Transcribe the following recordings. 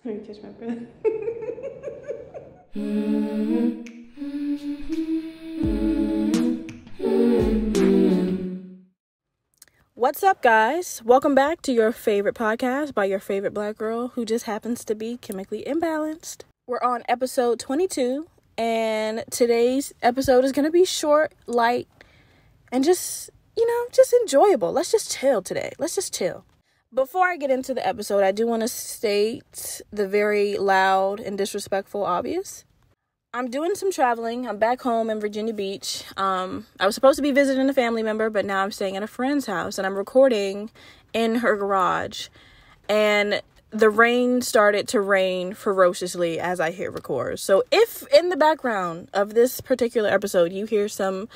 Let me catch my breath. What's up, guys? Welcome back to your favorite podcast by your favorite black girl who just happens to be chemically imbalanced. We're on episode 22, and today's episode is going to be short, light, and just enjoyable. Let's just chill today. Let's just chill. Before I get into the episode, I do want to state the very loud and disrespectful obvious. I'm doing some traveling. I'm back home in Virginia Beach. I was supposed to be visiting a family member, but now I'm staying at a friend's house, and I'm recording in her garage. And the rain started to rain ferociously as I hit record. So if in the background of this particular episode you hear some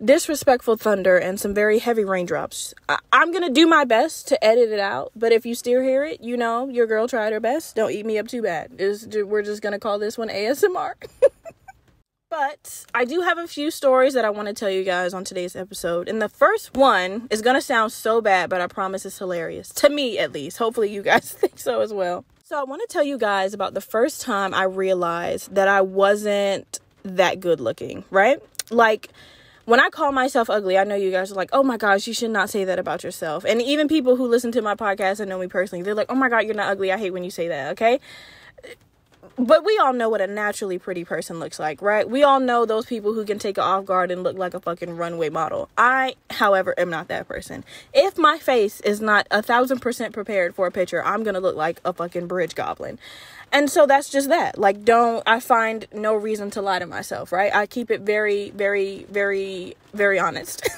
disrespectful thunder and some very heavy raindrops, I'm gonna do my best to edit it out, but if you still hear it, you know your girl tried her best. Don't eat me up too bad. We're just gonna call this one ASMR. But I do have a few stories that I want to tell you guys on today's episode, and the first one is gonna sound so bad, but I promise it's hilarious, to me at least. Hopefully you guys think so as well. So I want to tell you guys about the first time I realized that I wasn't that good looking, right? Like, when I call myself ugly, I know you guys are like, oh my gosh, you should not say that about yourself. And even people who listen to my podcast and know me personally, they're like, oh my God, you're not ugly. I hate when you say that, okay? But we all know what a naturally pretty person looks like, right? We all know those people who can take it off guard and look like a fucking runway model. I, however, am not that person. If my face is not 1,000% prepared for a picture, I'm going to look like a fucking bridge goblin. And so that's just that. Like, I find no reason to lie to myself, right? I keep it very, very, very, very honest.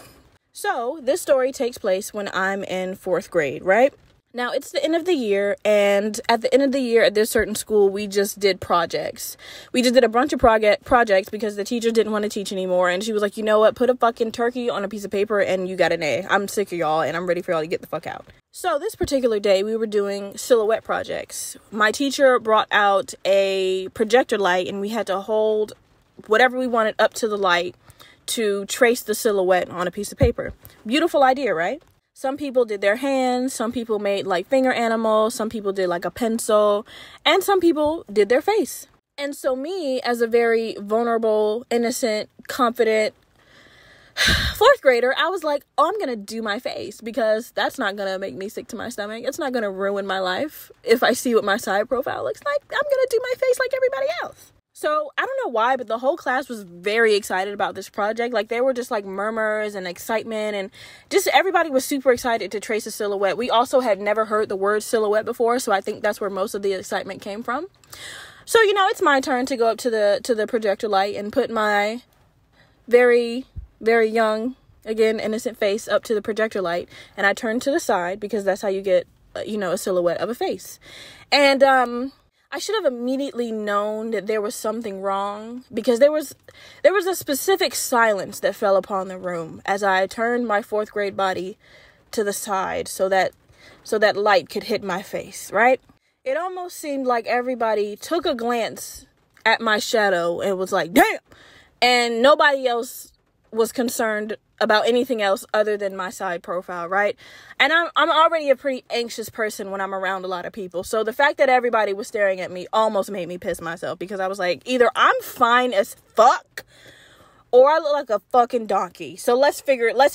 So this story takes place when I'm in 4th grade, right? Now, it's the end of the year, and at the end of the year at this certain school, we just did projects. We just did a bunch of projects because the teacher didn't want to teach anymore, and she was like, you know what, put a fucking turkey on a piece of paper and you got an A. I'm sick of y'all, and I'm ready for y'all to get the fuck out. So this particular day, we were doing silhouette projects. My teacher brought out a projector light, and we had to hold whatever we wanted up to the light to trace the silhouette on a piece of paper. Beautiful idea, right? Some people did their hands, some people made like finger animals, some people did like a pencil, and some people did their face. And so me, as a very vulnerable, innocent, confident 4th grader, I was like, oh, I'm gonna do my face because that's not gonna make me sick to my stomach. It's not gonna ruin my life if I see what my side profile looks like. I'm gonna do my face like everybody else. So I don't know why, but the whole class was very excited about this project. Like, there were just like murmurs and excitement, and just everybody was super excited to trace a silhouette. We also had never heard the word silhouette before, so I think that's where most of the excitement came from. So, it's my turn to go up to the projector light and put my very, very young, again, innocent face up to the projector light, and I turn to the side because that's how you get, a silhouette of a face. And I should have immediately known that there was something wrong because there was a specific silence that fell upon the room as I turned my 4th grade body to the side so that light could hit my face, right? It almost seemed like everybody took a glance at my shadow and was like, damn! And nobody else was concerned about anything else other than my side profile, right? And I'm already a pretty anxious person when I'm around a lot of people. So the fact that everybody was staring at me almost made me piss myself because I was like, either I'm fine as fuck or I look like a fucking donkey. So let's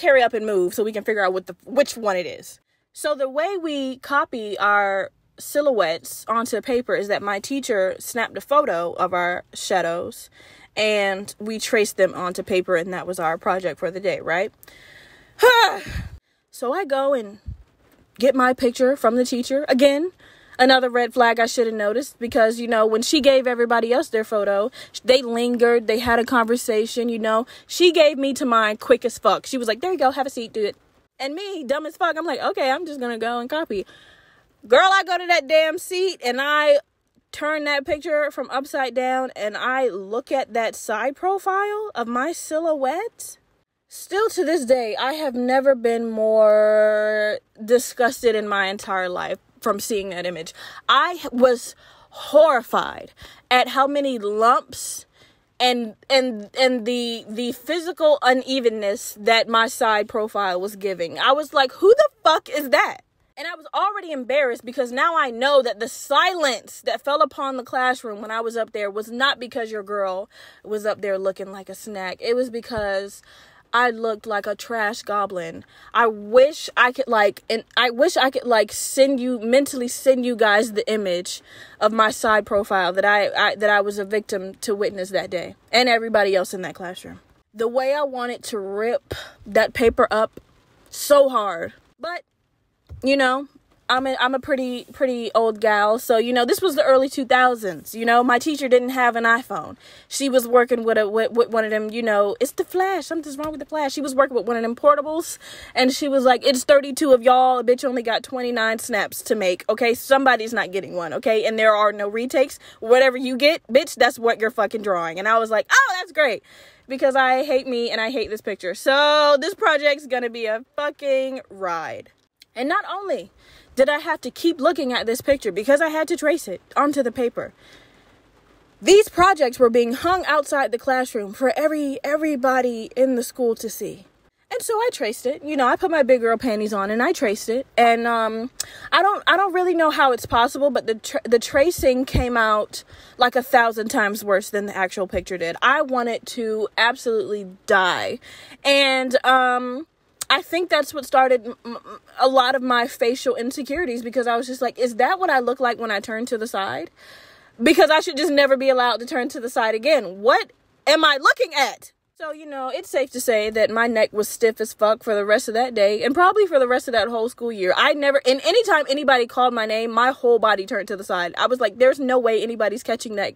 hurry up and move so we can figure out which one it is. So the way we copy our silhouettes onto paper is that my teacher snapped a photo of our shadows and we traced them onto paper, and that was our project for the day, right? So I go and get my picture from the teacher. Again, another red flag I should have noticed because, when she gave everybody else their photo, they lingered, they had a conversation, She gave me to mine quick as fuck. She was like, there you go, have a seat, do it. And me, dumb as fuck, I'm like, okay, I'm just gonna go and copy. Girl, I go to that damn seat, and I turn that picture from upside down and I look at that side profile of my silhouette. Still to this day, I have never been more disgusted in my entire life from seeing that image. I was horrified at how many lumps and the physical unevenness that my side profile was giving. I was like, who the fuck is that? And I was already embarrassed because now I know that the silence that fell upon the classroom when I was up there was not because your girl was up there looking like a snack. It was because I looked like a trash goblin. I wish I could mentally send you guys the image of my side profile that I was a victim to witness that day, and everybody else in that classroom. The way I wanted to rip that paper up so hard. But you know, I'm a pretty old gal. So, you know, this was the early 2000s. You know, my teacher didn't have an iPhone. She was working with one of them, you know, it's the flash. Something's wrong with the flash. She was working with one of them portables. And she was like, it's 32 of y'all. A bitch only got 29 snaps to make. Okay, somebody's not getting one. Okay, and there are no retakes. Whatever you get, bitch, that's what you're fucking drawing. And I was like, oh, that's great. Because I hate me and I hate this picture. So this project's gonna be a fucking ride. And not only did I have to keep looking at this picture because I had to trace it onto the paper, these projects were being hung outside the classroom for everybody in the school to see. And so I traced it. You know, I put my big girl panties on and I traced it. And I don't really know how it's possible, but the tracing came out like 1,000 times worse than the actual picture did. I wanted to absolutely die. And I think that's what started a lot of my facial insecurities, because I was just like, is that what I look like when I turn to the side? Because I should just never be allowed to turn to the side again. What am I looking at? So, you know, it's safe to say that my neck was stiff as fuck for the rest of that day and probably for the rest of that whole school year. Anytime anybody called my name, my whole body turned to the side. I was like, there's no way anybody's catching that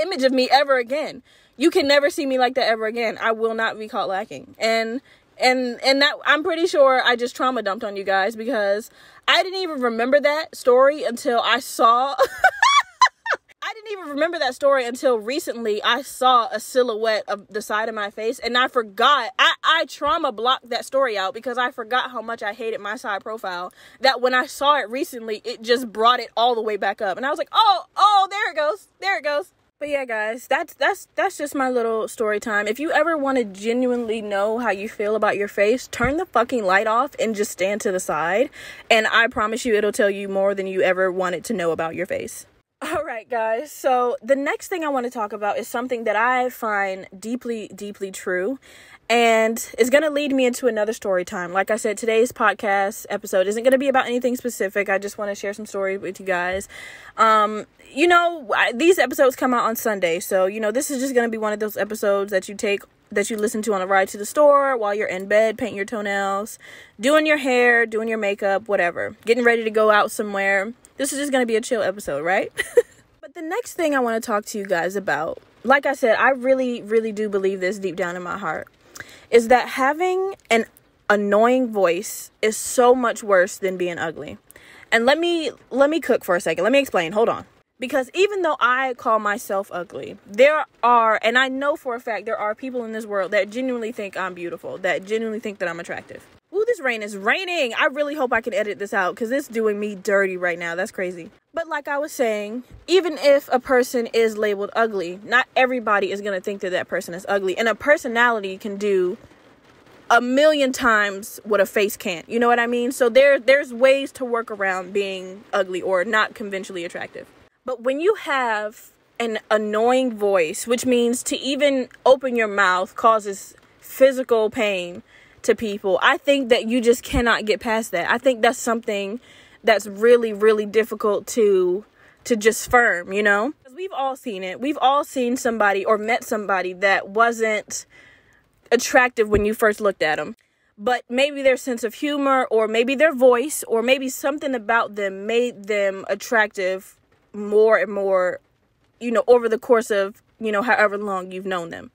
image of me ever again. You can never see me like that ever again. I will not be caught lacking. And that, I'm pretty sure I just trauma dumped on you guys, because I didn't even remember that story until I saw I didn't even remember that story until recently. I saw a silhouette of the side of my face, and I forgot. I trauma blocked that story out because I forgot how much I hated my side profile, that when I saw it recently, it just brought it all the way back up. And I was like, oh, there it goes. But yeah, guys, that's just my little story time. If you ever want to genuinely know how you feel about your face, turn the fucking light off and just stand to the side. And I promise you, it'll tell you more than you ever wanted to know about your face. All right, guys. So the next thing I want to talk about is something that I find deeply, deeply true. And it's going to lead me into another story time. Like I said, today's podcast episode isn't going to be about anything specific. I just want to share some stories with you guys. You know, these episodes come out on Sunday. So, you know, this is just going to be one of those episodes that you listen to on a ride to the store, while you're in bed, painting your toenails, doing your hair, doing your makeup, whatever, getting ready to go out somewhere. This is just going to be a chill episode, right? But the next thing I want to talk to you guys about, like I said, I really, really do believe this deep down in my heart, is that having an annoying voice is so much worse than being ugly. And let me cook for a second. Let me explain. Hold on. Because even though I call myself ugly, and I know for a fact there are people in this world that genuinely think I'm beautiful, that genuinely think that I'm attractive. Ooh, this rain is raining. I really hope I can edit this out, because it's doing me dirty right now. That's crazy. But like I was saying, even if a person is labeled ugly, not everybody is going to think that that person is ugly. And a personality can do 1,000,000 times what a face can't. You know what I mean? So there's ways to work around being ugly or not conventionally attractive. But when you have an annoying voice, which means to even open your mouth causes physical pain to people, I think that you just cannot get past that. I think that's something that's really, really difficult to just firm, you know? Because we've all seen it. We've all seen somebody or met somebody that wasn't attractive when you first looked at them. But maybe their sense of humor, or maybe their voice, or maybe something about them made them attractive more and more, you know, over the course of, you know, however long you've known them.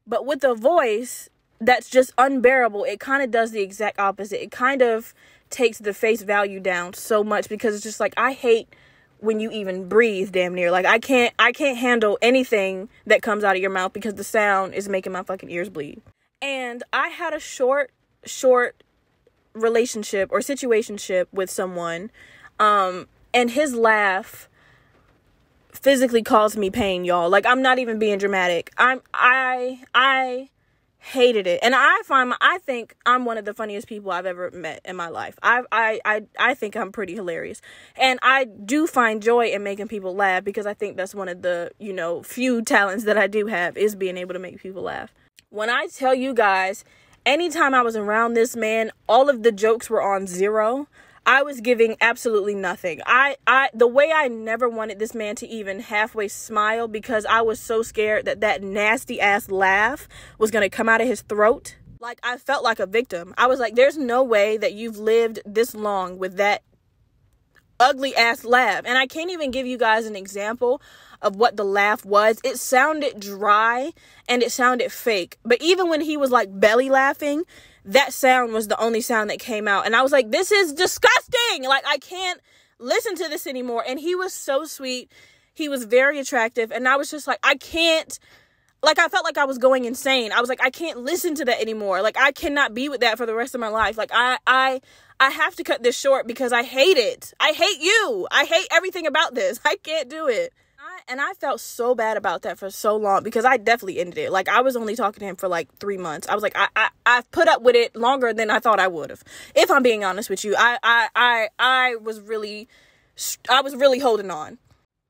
But with a voice that's just unbearable, it kind of does the exact opposite. It kind of takes the face value down so much, because it's just like, I hate when you even breathe, damn near. Like, I can't handle anything that comes out of your mouth, because the sound is making my fucking ears bleed. And I had a short relationship or situationship with someone, and his laugh physically caused me pain, y'all. Like, I'm not even being dramatic. I hated it. And I think I'm one of the funniest people I've ever met in my life. I think I'm pretty hilarious. And I do find joy in making people laugh, because I think that's one of the, few talents that I do have, is being able to make people laugh. When I tell you guys, anytime I was around this man, all of the jokes were on zero. I was giving absolutely nothing. The way I never wanted this man to even halfway smile, because I was so scared that nasty ass laugh was going to come out of his throat. Like, I felt like a victim. I was like, there's no way that you've lived this long with that ugly ass laugh. And I can't even give you guys an example of what the laugh was. It sounded dry and it sounded fake. But even when he was like belly laughing, that sound was the only sound that came out. And I was like, this is disgusting. Like, I can't listen to this anymore. And he was so sweet. He was very attractive. And I was just like, I felt like I was going insane. I was like, I can't listen to that anymore. Like, I cannot be with that for the rest of my life. Like, I have to cut this short, because I hate it. I hate you. I hate everything about this. I can't do it. And I felt so bad about that for so long, because I definitely ended it. Like, I was only talking to him for like 3 months. I was like, I've put up with it longer than I thought I would have. If I'm being honest with you, I was really holding on.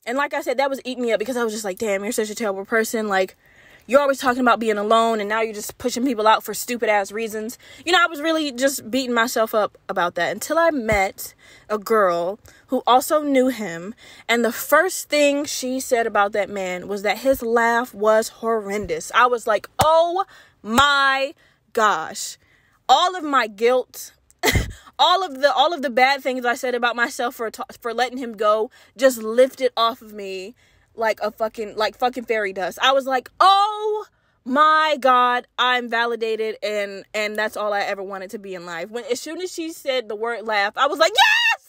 And like I said, that was eating me up, because I was just like, damn, you're such a terrible person. Like, you're always talking about being alone, and now you're just pushing people out for stupid ass reasons. I was really just beating myself up about that, until I met a girl who also knew him. And the first thing she said about that man was that his laugh was horrendous. I was like, oh my gosh. All of my guilt, all of the bad things I said about myself for letting him go, just lifted off of me like fucking fairy dust. I was like, oh my God, I'm validated, and that's all I ever wanted to be in life. As soon as she said the word laugh, I was like, yes,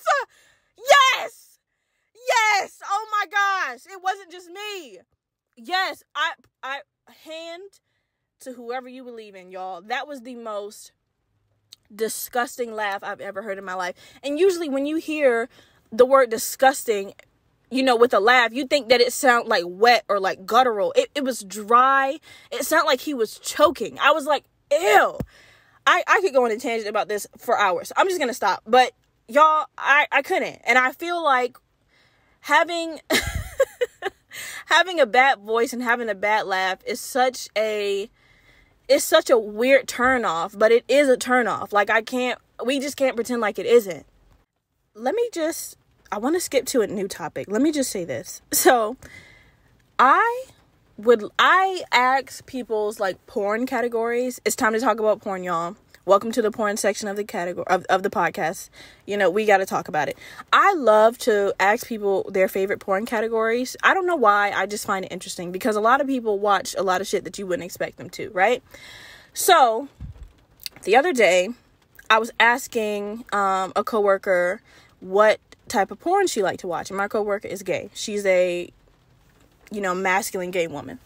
oh my gosh, it wasn't just me. Yes, I hand to whoever you believe in, y'all. That was the most disgusting laugh I've ever heard in my life. And usually when you hear the word disgusting, with a laugh, you think that it sounds like wet or like guttural. It was dry. It sounded like he was choking. I was like, ew. I could go on a tangent about this for hours. I'm just going to stop. But y'all, I couldn't. And I feel like having a bad voice and having a bad laugh is such a weird turn off, but it is a turn off. Like, we just can't pretend like it isn't. I want to skip to a new topic. Let me just say this. So, I ask people's like porn categories. It's time to talk about porn, y'all. Welcome to the porn section of the category of the podcast. We got to talk about it. I love to ask people their favorite porn categories. I don't know why. I just find it interesting, because a lot of people watch a lot of shit that you wouldn't expect them to, right? So, the other day, I was asking a coworker what type of porn she liked to watch, and my coworker is gay. She's a masculine gay woman,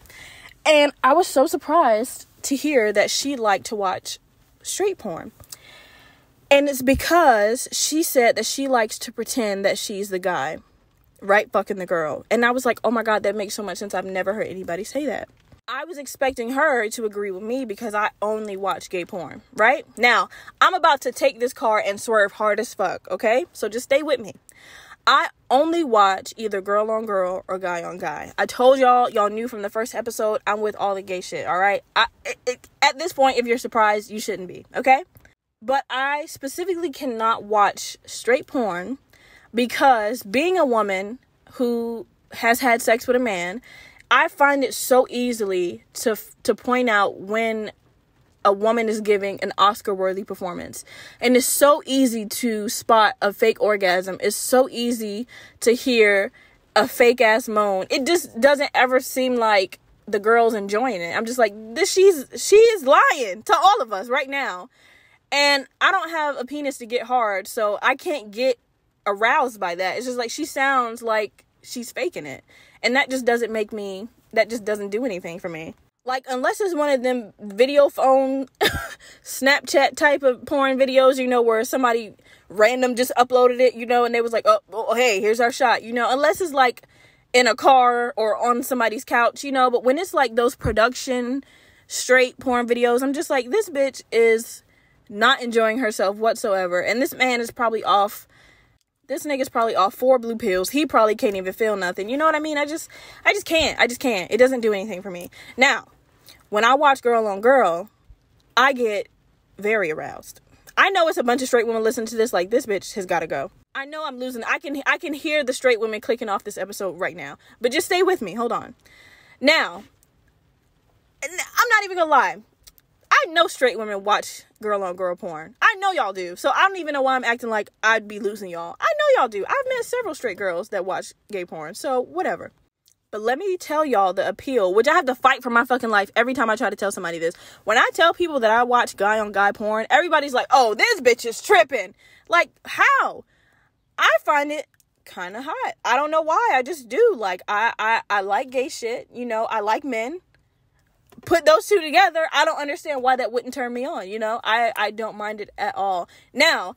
and I was so surprised to hear that she liked to watch straight porn. And it's because she said that she likes to pretend that she's the guy, right, fucking the girl. And I was like, oh my God, that makes so much sense. I've never heard anybody say that. I was expecting her to agree with me, because I only watch gay porn, right? Now, I'm about to take this car and swerve hard as fuck, okay? So just stay with me. I only watch either girl on girl or guy on guy. I told y'all knew from the first episode, I'm with all the gay shit, all right? At this point, if you're surprised, you shouldn't be, okay? But I specifically cannot watch straight porn, because being a woman who has had sex with a man, I find it so easily to point out when a woman is giving an Oscar-worthy performance. And it's so easy to spot a fake orgasm. It's so easy to hear a fake-ass moan. It just doesn't ever seem like the girl's enjoying it. I'm just like, she is lying to all of us right now. And I don't have a penis to get hard, so I can't get aroused by that. It's just like, she sounds like she's faking it. And that just doesn't do anything for me. Like, unless it's one of them video phone, Snapchat type of porn videos, where somebody random just uploaded it, and they was like, oh, hey, here's our shot, unless it's like in a car or on somebody's couch, but when it's like those production straight porn videos, I'm just like, this bitch is not enjoying herself whatsoever. And this man is probably off. This nigga's probably off 4 blue pills. He probably can't even feel nothing. You know what I mean? I just can't. It doesn't do anything for me. Now, when I watch girl on girl, I get very aroused. I know it's a bunch of straight women listening to this like, this bitch has got to go. I know I'm losing. I can hear the straight women clicking off this episode right now. But just stay with me. Hold on. Now, I'm not even gonna lie. I know straight women watch girl on girl porn. I know y'all do. So I don't even know why I'm acting like I'd be losing y'all. I know y'all do. I've met several straight girls that watch gay porn. So whatever. But let me tell y'all the appeal, which I have to fight for my fucking life every time I try to tell somebody this. When I tell people that I watch guy on guy porn, everybody's like, oh, this bitch is tripping. Like, how? I find it kind of hot. I don't know why. I just do. Like, I like gay shit. You know, I like men. Put those two together, I don't understand why that wouldn't turn me on. You know, I don't mind it at all. Now,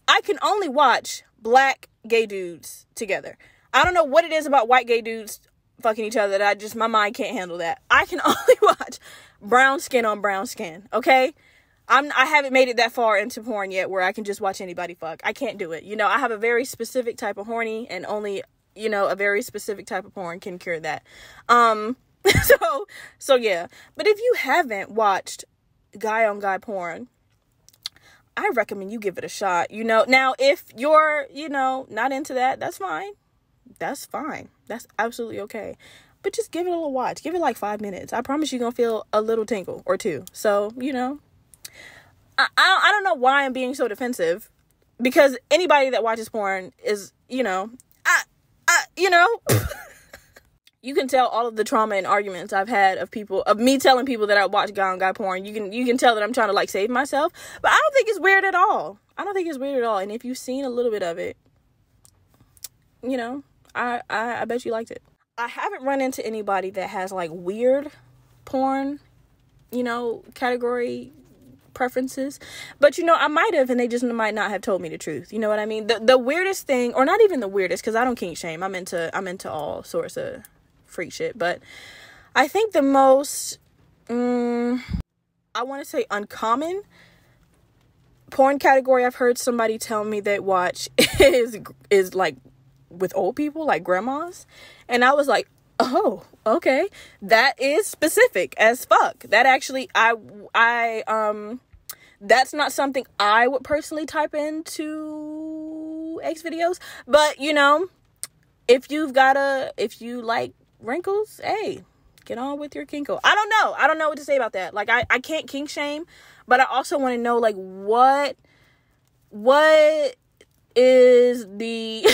I can only watch black gay dudes together. I don't know what it is about white gay dudes fucking each other that my mind can't handle that. I can only watch brown skin on brown skin. Okay. I haven't made it that far into porn yet where I can just watch anybody fuck. I can't do it. You know, I have a very specific type of horny, and only, you know, a very specific type of porn can cure that. So yeah. But if you haven't watched guy on guy porn, I recommend you give it a shot. You know, now if you're, you know, not into that, that's fine. That's fine. That's absolutely okay. But just give it a little watch. Give it like 5 minutes. I promise you're going to feel a little tingle or two. So, you know, I don't know why I'm being so defensive, because anybody that watches porn is, you know, you can tell all of the trauma and arguments I've had of me telling people that I watch guy on guy porn. You can tell that I'm trying to like save myself, but I don't think it's weird at all. And if you've seen a little bit of it, you know, I bet you liked it. I haven't run into anybody that has like weird porn, you know, category preferences, but you know, I might have, and they just might not have told me the truth. You know what I mean? The weirdest thing, or not even the weirdest, because I don't kink shame. I'm into all sorts of freak shit, but I think the most I want to say uncommon porn category I've heard somebody tell me they watch is like with old people, like grandmas. And I was like, oh, okay, that is specific as fuck. That actually, that's not something I would personally type into X videos. But you know, if you like wrinkles, hey, get on with your kinko. I don't know what to say about that. Like, I can't kink shame, but I also want to know, like, what is the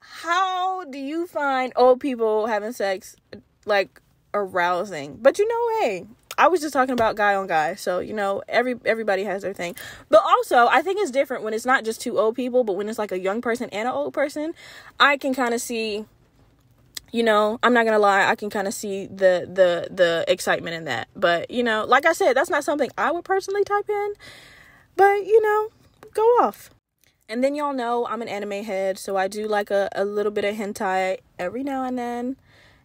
how do you find old people having sex like arousing? But you know, hey, I was just talking about guy on guy, so you know, everybody has their thing. But also, I think it's different when it's not just two old people, but when it's like a young person and an old person. I can kind of see, you know, I'm not gonna lie, I can kind of see the excitement in that. But you know, like I said, that's not something I would personally type in. But you know, go off. And then y'all know I'm an anime head, so I do like a little bit of hentai every now and then.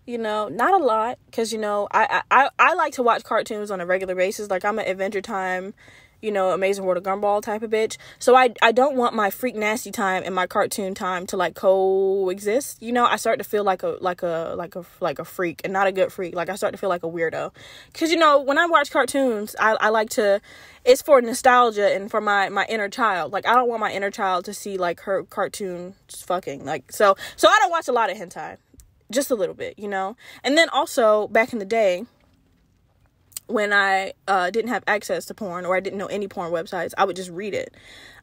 You know, not a lot, because, you know, I like to watch cartoons on a regular basis. Like, I'm an Adventure Time, you know, Amazing World of Gumball type of bitch. So I don't want my freak nasty time and my cartoon time to like coexist. You know, I start to feel like a freak, and not a good freak. Like, I start to feel like a weirdo. Because, you know, when I watch cartoons, I like to, it's for nostalgia and for my inner child. Like, I don't want my inner child to see like her cartoon fucking. Like, so I don't watch a lot of hentai. Just a little bit, you know. And then also, back in the day, when I didn't have access to porn, or I didn't know any porn websites, I would just read it.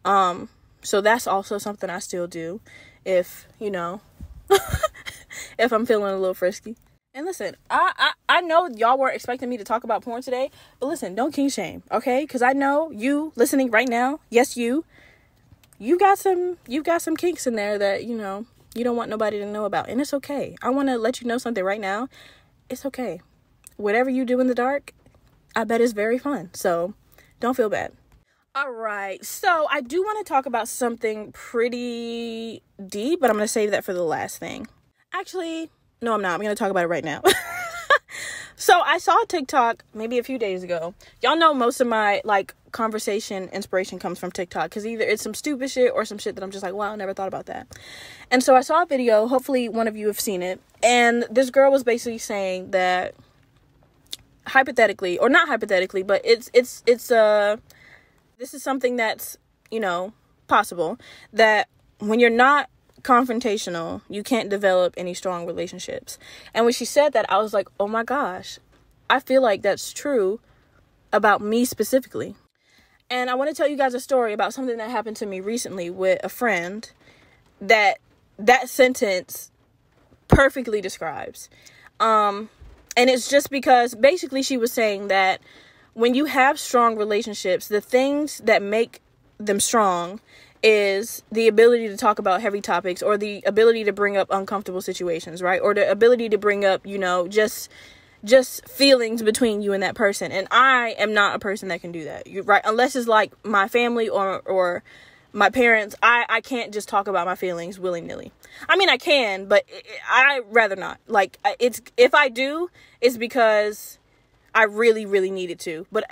So that's also something I still do, if, you know, if I'm feeling a little frisky. And listen, I know y'all weren't expecting me to talk about porn today, but listen, don't kink shame, okay? Because I know you listening right now, yes, you got some kinks in there that, you know, you don't want nobody to know about. And it's okay. I want to let you know something right now. It's okay. Whatever you do in the dark, I bet it's very fun. So don't feel bad. All right. So I do want to talk about something pretty deep, but I'm going to save that for the last thing. Actually, no, I'm not. I'm going to talk about it right now. So I saw a TikTok maybe a few days ago. Y'all know most of my like conversation inspiration comes from TikTok, because either it's some stupid shit or some shit that I'm just like, wow, I never thought about that. And so I saw a video, hopefully one of you have seen it, and this girl was basically saying that hypothetically, or not hypothetically, but it's this is something that's, you know, possible, that when you're not confrontational, you can't develop any strong relationships. And when she said that, I was like, oh my gosh, I feel like that's true about me specifically. And I want to tell you guys a story about something that happened to me recently with a friend that sentence perfectly describes. And it's just because basically she was saying that when you have strong relationships, the things that make them strong is the ability to talk about heavy topics, or the ability to bring up uncomfortable situations, right? Or the ability to bring up, you know, just feelings between you and that person. And I am not a person that can do that, right? Unless it's like my family or my parents, I can't just talk about my feelings willy-nilly. I mean, I can, but I rather not. Like, if I do, it's because I really, really needed to. But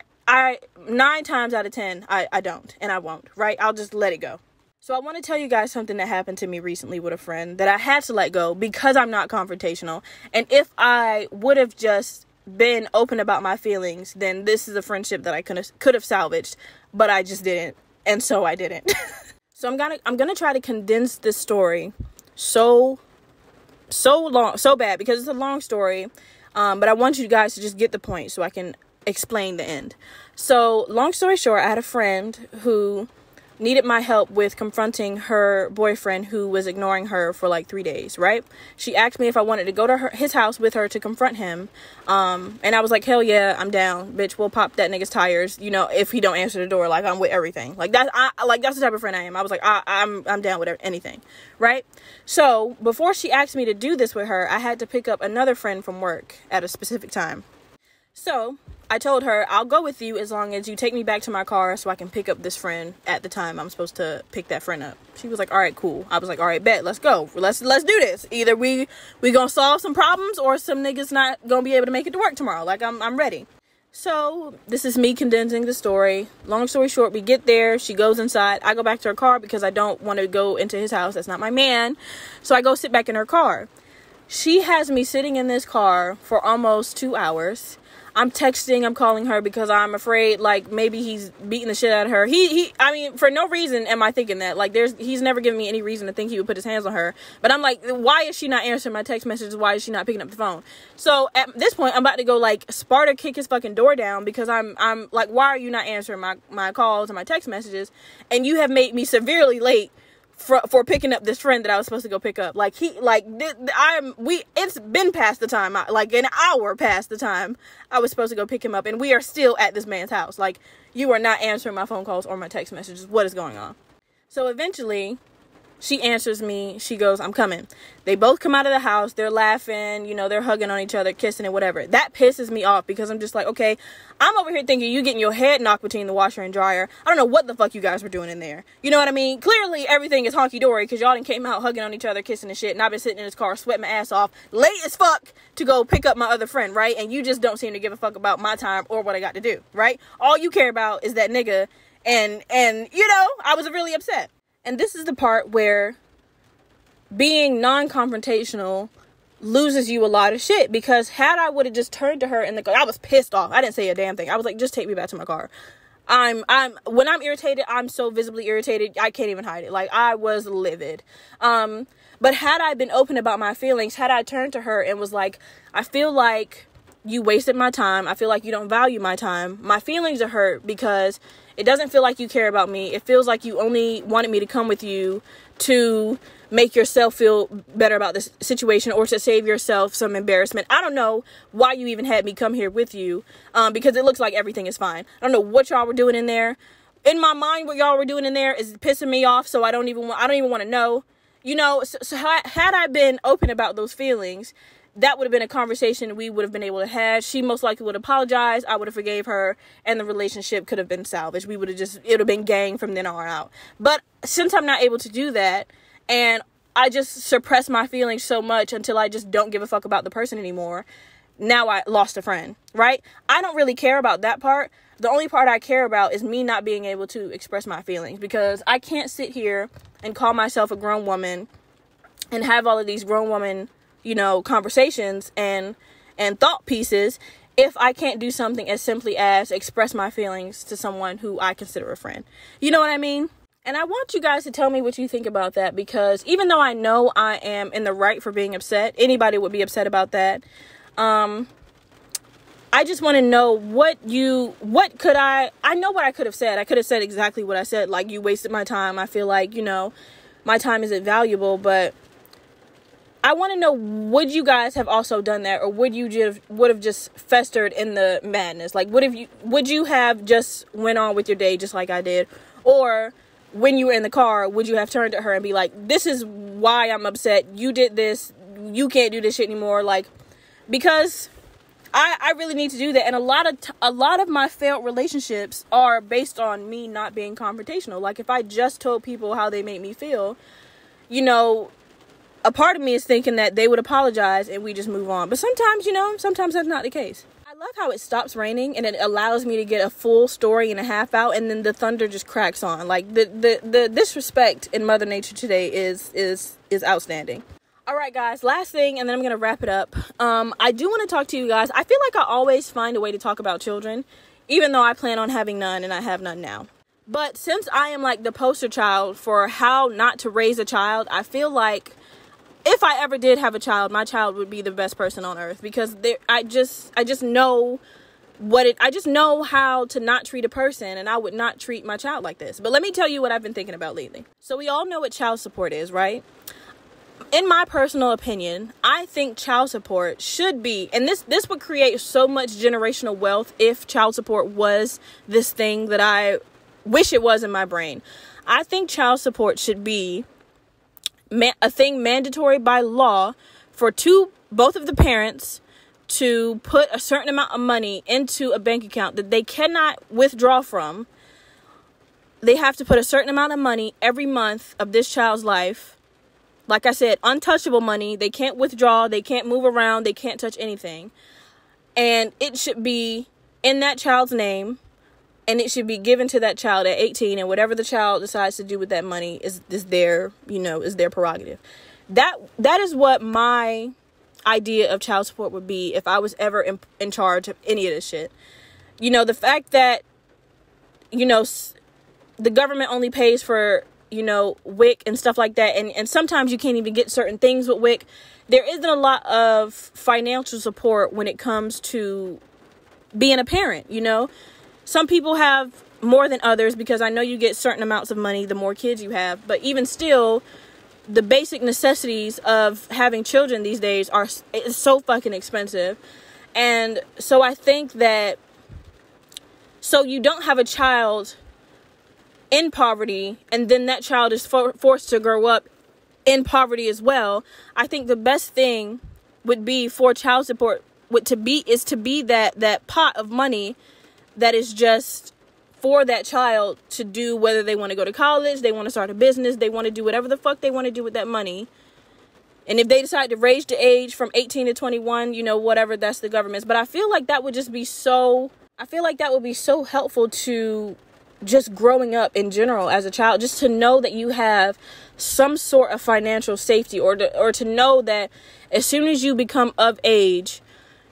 9 times out of 10, I don't, and I won't, right? I'll just let it go. So I want to tell you guys something that happened to me recently with a friend that I had to let go because I'm not confrontational. And if I would have just been open about my feelings, then this is a friendship that I could have salvaged, but I just didn't. And so I didn't. So I'm gonna try to condense this story so bad, because it's a long story. But I want you guys to just get the point so I can explain the end. So long story short, I had a friend who needed my help with confronting her boyfriend who was ignoring her for like 3 days, right? She asked me if I wanted to go to his house with her to confront him. And I was like, hell yeah, I'm down. Bitch, we'll pop that nigga's tires, you know, if he don't answer the door. Like, I'm with everything. Like, that's the type of friend I am. I was like, I'm down with anything, right? So before she asked me to do this with her, I had to pick up another friend from work at a specific time. So I told her, I'll go with you as long as you take me back to my car so I can pick up this friend at the time I'm supposed to pick that friend up. She was like, all right, cool. I was like, all right, bet, let's go. Let's do this. Either we gonna solve some problems, or some niggas not gonna be able to make it to work tomorrow. Like, I'm ready. So this is me condensing the story. Long story short, we get there. She goes inside. I go back to her car because I don't want to go into his house. That's not my man. So I go sit back in her car. She has me sitting in this car for almost 2 hours. I'm texting, I'm calling her because I'm afraid, like, maybe he's beating the shit out of her. I mean, for no reason am I thinking that. Like, he's never given me any reason to think he would put his hands on her. But I'm like, why is she not answering my text messages? Why is she not picking up the phone? So at this point, I'm about to go, like, Sparta kick his fucking door down, because I'm like, why are you not answering my calls and my text messages? And you have made me severely late for picking up this friend that I was supposed to go pick up. Like, it's been past the time, like an hour past the time I was supposed to go pick him up, and we are still at this man's house. Like, you are not answering my phone calls or my text messages. What is going on? So eventually she answers me. She goes, I'm coming. They both come out of the house. They're laughing, you know, they're hugging on each other, kissing and whatever. That pisses me off, because I'm just like, okay, I'm over here thinking you getting your head knocked between the washer and dryer. I don't know what the fuck you guys were doing in there. You know what I mean? Clearly everything is honky-dory, because y'all done came out hugging on each other, kissing and shit, and I've been sitting in this car sweating my ass off, late as fuck, to go pick up my other friend, right? And you just don't seem to give a fuck about my time or what I got to do, right? All you care about is that nigga, and you know, I was really upset. And this is the part where being non-confrontational loses you a lot of shit, because had I would have just turned to her in the car, I was pissed off. I didn't say a damn thing. I was like, just take me back to my car. When I'm irritated, I'm so visibly irritated, I can't even hide it. Like, I was livid. But had I been open about my feelings, had I turned to her and was like, I feel like you wasted my time. I feel like you don't value my time. My feelings are hurt because it doesn't feel like you care about me. It feels like you only wanted me to come with you to make yourself feel better about this situation, or to save yourself some embarrassment. I don't know why you even had me come here with you, because it looks like everything is fine. I don't know what y'all were doing in there. In my mind, what y'all were doing in there is pissing me off, so I don't even want to know. You know, so had I been open about those feelings, that would have been a conversation we would have been able to have. She most likely would apologize. I would have forgave her, and the relationship could have been salvaged. It would have been gang from then on out. But since I'm not able to do that, and I just suppress my feelings so much until I just don't give a fuck about the person anymore, now I lost a friend, right? I don't really care about that part. The only part I care about is me not being able to express my feelings, because I can't sit here and call myself a grown woman and have all of these grown woman, conversations and thought pieces if I can't do something as simply as express my feelings to someone who I consider a friend. You know what I mean? And I want you guys to tell me what you think about that, because even though I know I am in the right for being upset, anybody would be upset about that. I just want to know I know what I could have said. I could have said exactly what I said. Like, you wasted my time. I feel like, my time isn't valuable, but I want to know, would you guys have also done that, or would have just festered in the madness? Like, would you have just went on with your day just like I did? Or when you were in the car, would you have turned to her and be like, this is why I'm upset. You did this. You can't do this shit anymore. Like, because I really need to do that. And a lot of my failed relationships are based on me not being confrontational. Like, if I just told people how they made me feel, a part of me is thinking that they would apologize and we just move on. But sometimes, sometimes that's not the case. I love how it stops raining and it allows me to get a full story and a half out, and then the thunder just cracks on. Like, the disrespect in Mother Nature today is outstanding. All right, guys, last thing, and then I'm going to wrap it up. I do want to talk to you guys. I feel like I always find a way to talk about children, even though I plan on having none, and I have none now. But since I am like the poster child for how not to raise a child, I feel like if I ever did have a child, my child would be the best person on earth, because I just know I just know how to not treat a person, and I would not treat my child like this. But let me tell you what I've been thinking about lately. So we all know what child support is, right? In my personal opinion, I think child support should be, and this would create so much generational wealth if child support was this thing that I wish it was in my brain. I think child support should be a thing mandatory by law for both of the parents to put a certain amount of money into a bank account that they cannot withdraw from. They have to put a certain amount of money every month of this child's life. Like I said, untouchable money. They can't withdraw. They can't move around. They can't touch anything. And it should be in that child's name. And it should be given to that child at 18. And whatever the child decides to do with that money is their prerogative. That is what my idea of child support would be if I was ever in charge of any of this shit. The fact that, the government only pays for WIC and stuff like that. And sometimes you can't even get certain things with WIC. There isn't a lot of financial support when it comes to being a parent, Some people have more than others, because I know you get certain amounts of money the more kids you have. But even still, the basic necessities of having children these days is so fucking expensive. And so I think that, so you don't have a child in poverty, and then that child is forced to grow up in poverty as well. I think the best thing would be for child support to be that pot of money that is just for that child to do, whether they want to go to college, they want to start a business, they want to do whatever the fuck they want to do with that money. And if they decide to raise the age from 18 to 21, whatever, that's the government's. But I feel like that would be so helpful to just growing up in general as a child, just to know that you have some sort of financial safety, or to know that as soon as you become of age,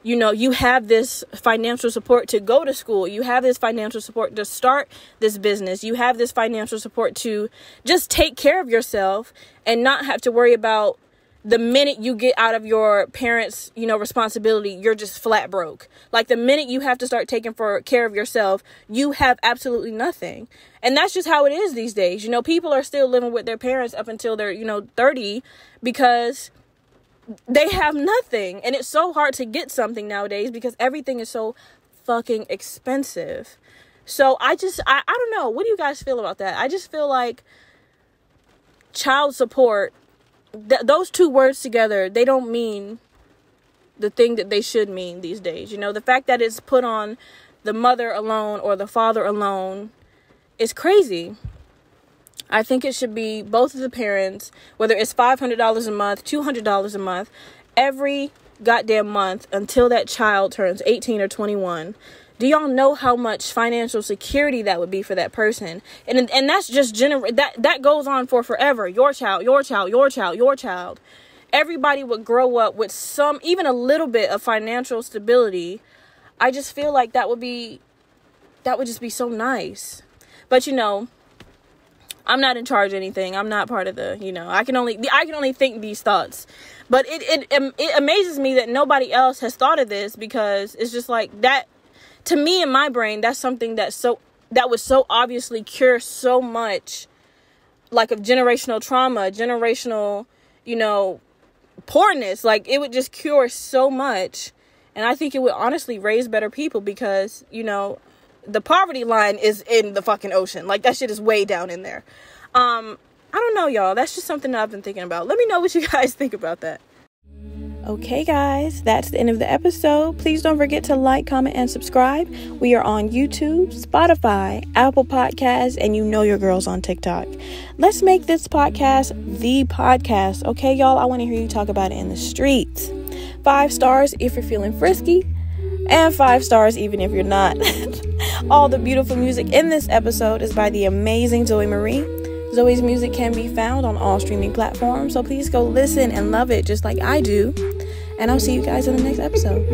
you have this financial support to go to school. You have this financial support to start this business. You have this financial support to just take care of yourself and not have to worry about the minute you get out of your parents', responsibility, you're just flat broke. Like, the minute you have to start taking care of yourself, you have absolutely nothing. And that's just how it is these days. People are still living with their parents up until they're, 30, because they have nothing. And it's so hard to get something nowadays because everything is so fucking expensive. So I don't know. What do you guys feel about that? I just feel like child support, those two words together, they don't mean the thing that they should mean these days. The fact that it's put on the mother alone or the father alone is crazy. I think it should be both of the parents, whether it's $500 a month, $200 a month. Every goddamn month until that child turns 18 or 21. Do y'all know how much financial security that would be for that person? And that's just that goes on for forever. Your child, your child, your child, your child. Everybody would grow up with even a little bit of financial stability. I just feel like that would just be so nice. But I'm not in charge of anything. I'm not part of the, I can only think these thoughts. But it amazes me that nobody else has thought of this, because it's just like that. To me, in my brain, that's something that would so obviously cure so much, like, of generational trauma, generational, poorness. Like, it would just cure so much. And I think it would honestly raise better people, because, the poverty line is in the fucking ocean. Like, that shit is way down in there. I don't know, y'all. That's just something that I've been thinking about. Let me know what you guys think about that. Okay, guys, that's the end of the episode. Please don't forget to like, comment, and subscribe. We are on YouTube, Spotify, Apple Podcasts, and your girl's on TikTok. Let's make this podcast the podcast. Okay, y'all? I want to hear you talk about it in the streets. 5 stars if you're feeling frisky, and 5 stars even if you're not. All the beautiful music in this episode is by the amazing Zoe Marie. Zoe's music can be found on all streaming platforms, so please go listen and love it just like I do. And I'll see you guys in the next episode.